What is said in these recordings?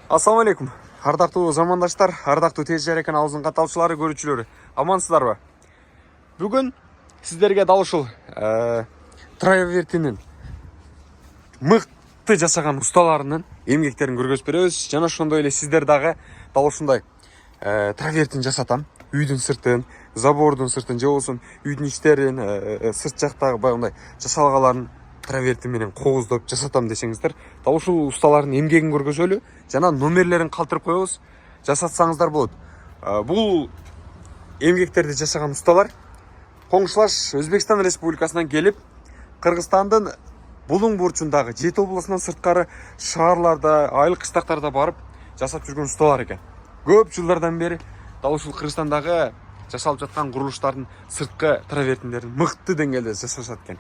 Assalamu alaikum. Ардактуу замандаштар, ардактуу тез жарекан аузун каталчылары, көрүүчүлөрү. Амансыздарбы? Бүгүн сиздерге дал ушул травертинин мыкты жасаган усталарынын эмгектерин көргөзүп беребиз. Жана ошондой эле сиздер дагы дал ушундай травертин жасатам. Үйдүн сыртын, забордун сыртын, же болбосо үйдүн ичтерин, сырт жактагы баягындай жасалгаларын травертин менен кооздоп жасатам десеңиздер, дал ушул усталардын эмгегин көргөзөлү, жана номерлерин калтырып коебуз, жасатсаңыздар болот. Бул эмгектерди жасаган усталар коңшулаш Өзбекстан Республикасынан келип, Кыргызстандын Булуң бурчундагы 7 облусунан сырткары шаарларда, айыл кыштактарда барып жасап жүргөн усталар экен. Көп жылдардан бери дал ушул Кыргызстандагы жасалып жаткан курулуштардын сырткы травертиндерин мыкты деңгээлде жасашат экен.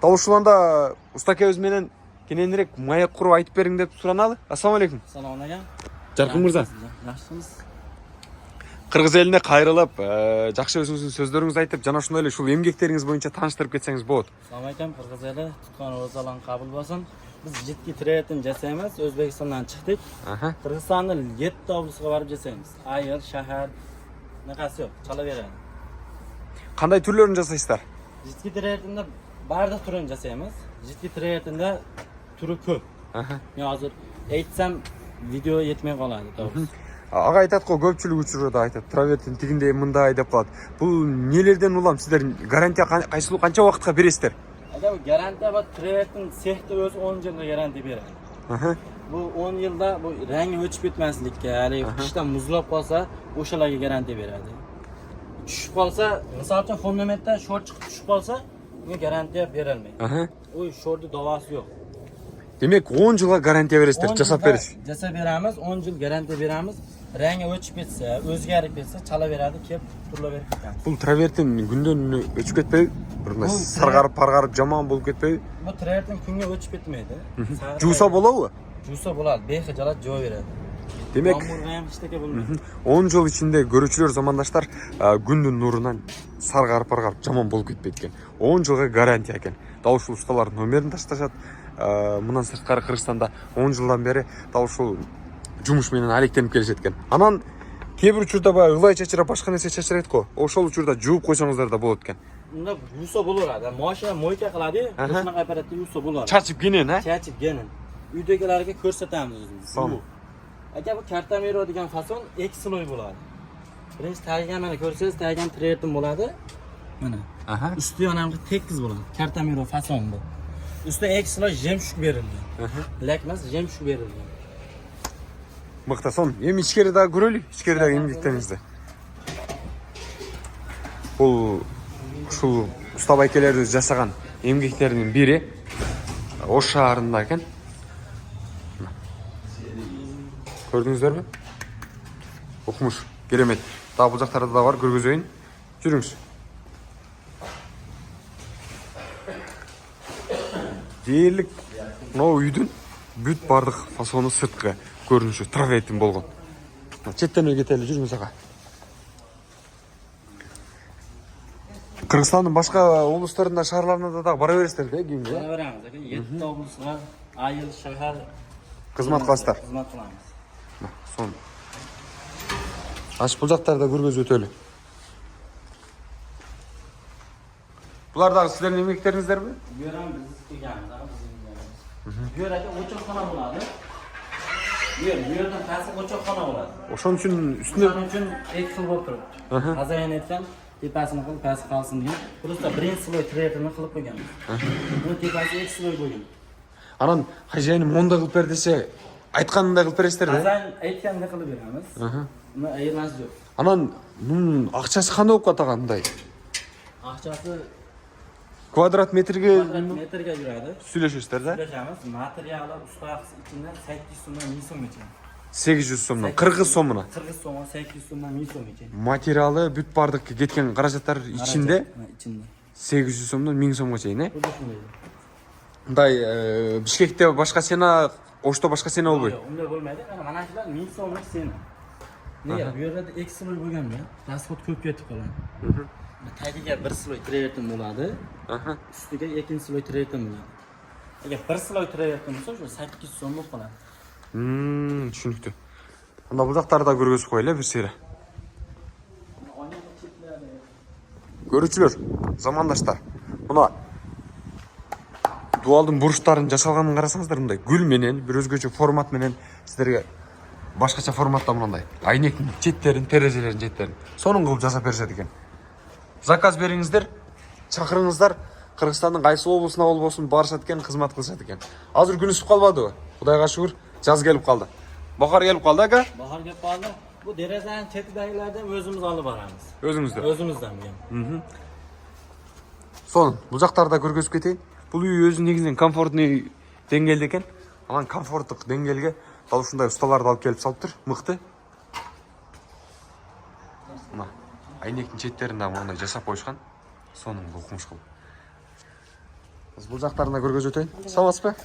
Дал ушуланда устакебиз менен кененирээк маек куруп айтып бериң деп сураналы. Ассаламу алейкум. Салам алейкум. Жаркын мырза. Жакшысыз? Кыргыз элине кайрылып, жакшы өзүңүздүн сөздөрүңүздү айтып, жана ошондой эле ушул эмгектериңиз боюнча тааныштырып кетсеңиз болот. Салам алейкум, кыргыз эли. Тутканыбыз алан кабыл болсун. Биз житки травертин жасайбыз, Өзбекстандан чыктык. Кыргызстандын 7 облусуга барып жасайбыз. Айыл, шаар, накасы жок, чала берет. Кандай түрлөрүн жасайсыздар? Житки травертинде баардык түрүн жасайбыз. Житки травертинде түрү көп. Мен азыр айтсам видео жетмей калат, тоогуз. Ага айтат го, көпчүлүк учурда айтат. Травертин тигиндей мындай деп калат. Бул нелерден улам? Сиздер гарантия кайсыл канча убакытка бересиздер? Бу гарантия бар, травертин цехте өзү 10 жылга гарантия берет. Бу 10 жылда бу реңи өчүп кетмесликке, али кышта музлап калса, ошоларга гарантия берет. Түшүп калса, мисалы үчүн фундаментте шорт чыгып түшүп калса, мен гарантия бере алмайм. Ой, шорттун давасы жок. Демек 10 жылга гарантия бересиздер, жасап бересиз. Жасап беребиз, 10 жыл гарантия беребиз. Реңи өчүп кетсе, өзгөрүп кетсе, чала берadi, кеп турула берип кетет. Бул травертин күндөн өчүп кетпейби? Мындай саргарып, паргарып, жаман болуп кетпейби? Бул травертин күнгө өчүп кетмейди. Жууса болобу? Жууса болот, бейхи жалат жоо берет. Демек, Мамургайм иштеке болмойт. 10 жыл ичинде көрүүчүлөр, замандаштар, күндүн нурунан саргарып, паргарып, жаман болуп кетпейт экен. 10 жылга гарантия экен. Дал ушул усталардын номерин ташташат. Мындан сырткары Кыргызстанда 10 жылдан бери дал ушул жумуш менен алектенип келишет экен. Анан кээ бир учурда баягы ылай чачырап, башка нерсе чачырайт го. Ошол учурда жууп койсоңуздар да болот экен. Мында жууса болот. Машина мойка кылады, ушунака аппаратты жууса болот. Чачып кенен, Чачып кенен. Үйдөгүлөргө көрсөтөбүз өзүбүз. Ага бу картамиро деген фасон 2 слой болот. Биринчи таганы көрсөңүз, таган травертин болот. Мына. Үстү анамгы текиз болот. Картамиро фасон бул. Üstüne ek sıra jemşuk verildi. Lekmez jemşuk verildi. Mıkta son. Hem içkeri daha görülü, içkeri daha emliklerimizde. Bu şu usta baykeleri jasagan emgeklerinin biri Oş şaharındayken. Gördünüzler mi? Okumuş. Gelemet. Daha bu uzaklarda da var. Görgözöyün. Жүрүңүз. Дээрлик мынау үйдүн бүт бардык фасону сырткы көрүнүшү травертин болгон. Четтен кетели, жүрүңүз ага. Кыргызстандын башка облустарында, шаарларына дагы бара бересиздер да, кийинге? Бара беребиз ака. 7 облусуга айыл, шаар кызмат кыласыздар. Кызмат кылабыз. Сон. Аш бул жактарда көргөзүп өтөлү. Булар дагы сиздердин эмгектериңиздерби? Görən biz istəyəcəyimiz, bizim görədə oçaqxana buladı. Yerdən təsir oçaqxana buladı. Ошон үчүн үстүнө Ошон үчүн эки xil болуп турат. Хозяин айткан, тепасini qilib, pasi qalsin degan. Просто birinchi sloy travертini qilib qo'yganmiz. Buni tepasi ikki sloy qo'ygan. Анан хозяиным мондай кылып бер десе, айтканындай кылып бересиздер да? Хозяин айткандай кылып беребиз. Мына айырмасы жок. Анан мунун акчасы кандай болуп калат мындай? Акчасы Kvadrat metrге жүрөдү. Сүйлөшөсүздөр да? Сүйлөшөбүз. Материалы устасы ичинен 800 сомдон 1000 сом экен. 800 сомдон, кыргыз сомуна. Кыргыз сомуна 800 сомдон 1000 сом экен. Материалы бүт бардык кеткен каражаттар ичинде 800 сомдон 1000 сомго чейин, э? Мындай Бишкекте башка сена, Ошто башка сена болбойт. Жок, ундай болмойт. Мына шулар 1000 сомдук сена. Неге? Бу жерде 2 слой болгон да. Расход көп кетип калат. Tagiga 1 sloy travертин bo'ladi. Ustiga 2 sloy travертин bo'ladi. Agar 1 sloy travертин bo'lsa, o'sha 800 so'm bo'lib qoladi. Түшүнүктүү. Анда бул жактарды да көргөзүп коелу бир сыйра. Көрүүчүлөр, замандаштар. Мына дуалдын буруштарын жасалганын карасаңыздар, мындай гүл менен, бир өзгөчө формат менен сиздерге башкача форматта мындай айнектин четтерин, терезелердин четтерин сонун кылып жасап беришет экен. Заказ бериңиздер, чакырыңыздар. Кыргызстандын кайсы облусуна болбосун барышат экен, кызмат кылышат экен. Азыр күн ысып калбадыбы? Кудайга шүгүр, жаз келип калды. Бахар келип калды ака. Bahar kelib qoldi. Bu derazaning chetidagilardan o'zimiz olib boramiz. Өзүңүздөр. O'zimizdan bu. Сонун, бул жактарды да көргөзүп кетейин. Бул үй өзү негизинен комфортный деңгээлде экен. Анан комфорттук деңгээлге дал ушундай усталарды алып келип салыптыр. Мыкты. Мына айнектин четтерин да мындай жасап коюшкан. Сонун укмуш кылып. Бул жактарын да көргөзүп өтөйүн. Саламатсызбы?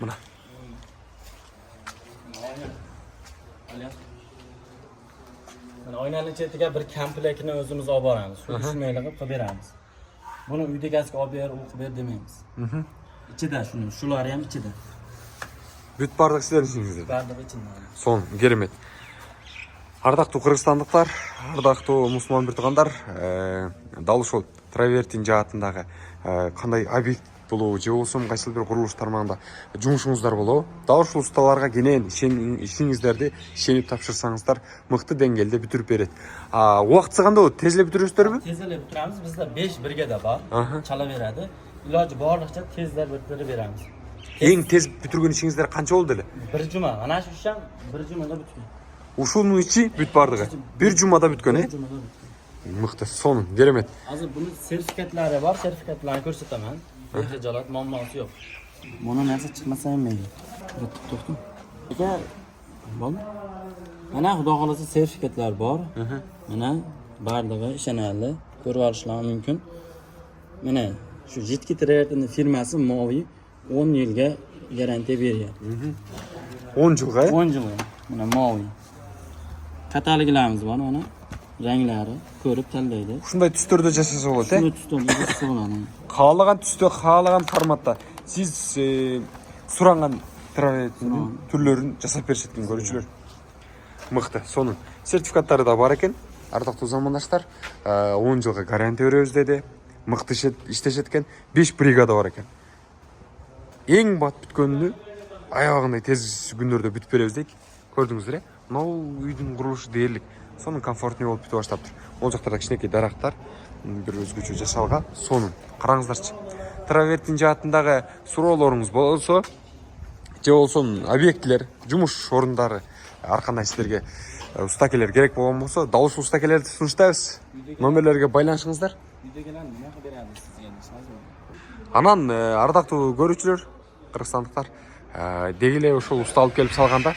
Мына. Mana oynaning chetiga bir komplekni o'zimiz olib boramiz. Shu ishmayli qilib beramiz. Buni uyda egasiga olib ber, u qilib ber demaymiz. Ichida shuni, shular ham ichida. Бүт бардык сиздердин ичиңиздер. Bardagi ichida. Сонун, керемет. Ардактуу кыргызстандыктар, ардактуу мусулман биртугандар, дал ушул травертин жаатындагы кандай объект болобу же болбосо кайсыл бир курулуш тармагында жумушуңуздар болобу, дал ушул усталарга кенен ишиңиздерди ишенип тапшырсаңыздар мыкты деңгээлде бүтүрүп берет. Убакыты кандай болот? Тез эле бүтүрөсүздөрбү? Tez elib bitiramiz. Bizda 5 brigada bor. Chala beradi. Iloji boricha tezda bitirib beramiz. Эң тез бүтүргөн ишиңиздер канча болду эле? Bir juma. Mana shu ish ham bir jumada bitgan. Ушунун ичи бүт бардыгы. Бир жумада бүткөн, Bir jumada bitgan. Мыкты, сонун, керемет. Hozir buni sertifikatlari bor, sertifikatlarni ko'rsataman. Xijolat muammosi yo'q. Buni narsa chiqmasa ham mayli. To'xta. Aka, bo'ldi. Mana xudo xolasa sertifikatlar bor. Mana bardag'i ishonarli, ko'rib olishlar mumkin. Mana shu Jitki Travertini firmasi Movi 10 yilga garantiya beryapti. 10 жылга? 10 yilga. Mana Movi. Kataloglarimiz bor, mana ranglari ko'rib tanlaydi. Ушундай түстөрдө жасаса болот, Shuni tutib olsa bo'ladi. Каалаган түстө, каалаган форматта сиз суранган травертин түрлөрүн жасап беришет экен көрүүчүлөр. Мыкты, сонун. Сертификаттары да бар экен. Ардактуу замандаштар, 10 жылга гарантия беребиз деди. Мыкты иштешет экен. 5 бригада бар экен. Эң бат бүткөнү аягындай тез күндөрдө бүтүп беребиз дейт. Көрдүңүздөр, мынау үйдүн курулушу дээрлик. Сонун комфортный болуп бүтүп баштаптыр. Ол жакта да кичинекей дарактар, бир өзгөчө жасалган. Сонун. Караңыздарчы. Травертин жаатындагы суроолоруңуз болсо, же болсо объектилер, жумуш орундары ар кандай сиздерге устакелер керек болгон болсо, дал ушул устакелерди сунуштайбыз. Номерлерге байланышыңыздар. Uydagilar nima qilib beradi sizga deysiz? Анан ардактуу көрүүчүлөр, кыргызстандыктар, деги эле ошол уста алып келип салганда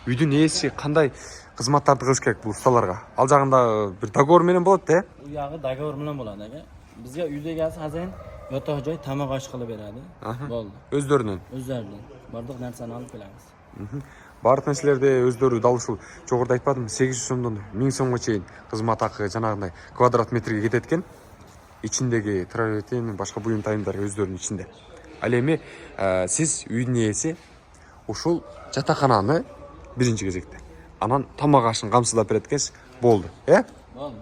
үйдүн ээси кандай кызматтарды кылыш керек бул усталарга? Ал жагында бир договор менен болот да? U yog'i dogovor bilan bo'ladi aka. Bizga uyda egasi hozir yotoq joy, tamoq osh qilib beradi. Bo'ldi. Өздөрүнүн. O'zlaridan barliq narsani olib kelamiz. Баардык нерселерди өздөрү дал ушул жогоруда айтпадым, 800 сомдон 1000 сомго чейин кызмат акы жанагындай квадрат метрге кетет экен. Ичиндеги травертин, башка буюм тайымдар өздөрүнүн ичинде. Ал эми сиз үйдүн ээси ушул жатакананы биринчи кезекте. Анан тамак ашын камсыздап берет экенсиз, болду, Bo'ldi.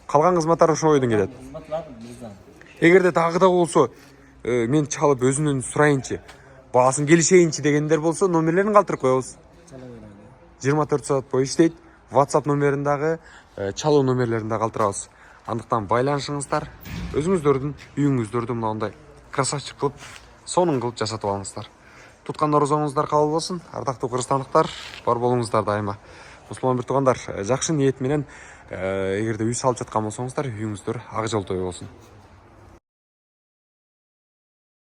Калган кызматтар ошол бойдон келет. Xizmatlar bizdan. Эгерде дагы да болсо, мен чалып өзүнөн сурайынчы, баасын келишейинчи дегендер болсо, номерлерин калтырып коебуз. Chala beradi. 24 саат бою иштейт. WhatsApp номерин дагы, чалуу номерлерин дагы калтырабыз. Андыктан байланышыңыздар, өзүңүздөрдүн үйүңүздөрдү мындай красавчик кылып, сонун кылып жасатып алыңыздар. Туткан орозоңуздар кабыл болсун. Ардактуу кыргызстандыктар, бар болуңуздар дайыма. Мусулман биртугандар, жакшы ниет менен эгерде үй салып жаткан болсоңуздар, үйүңүздөр ак жолдой болсун.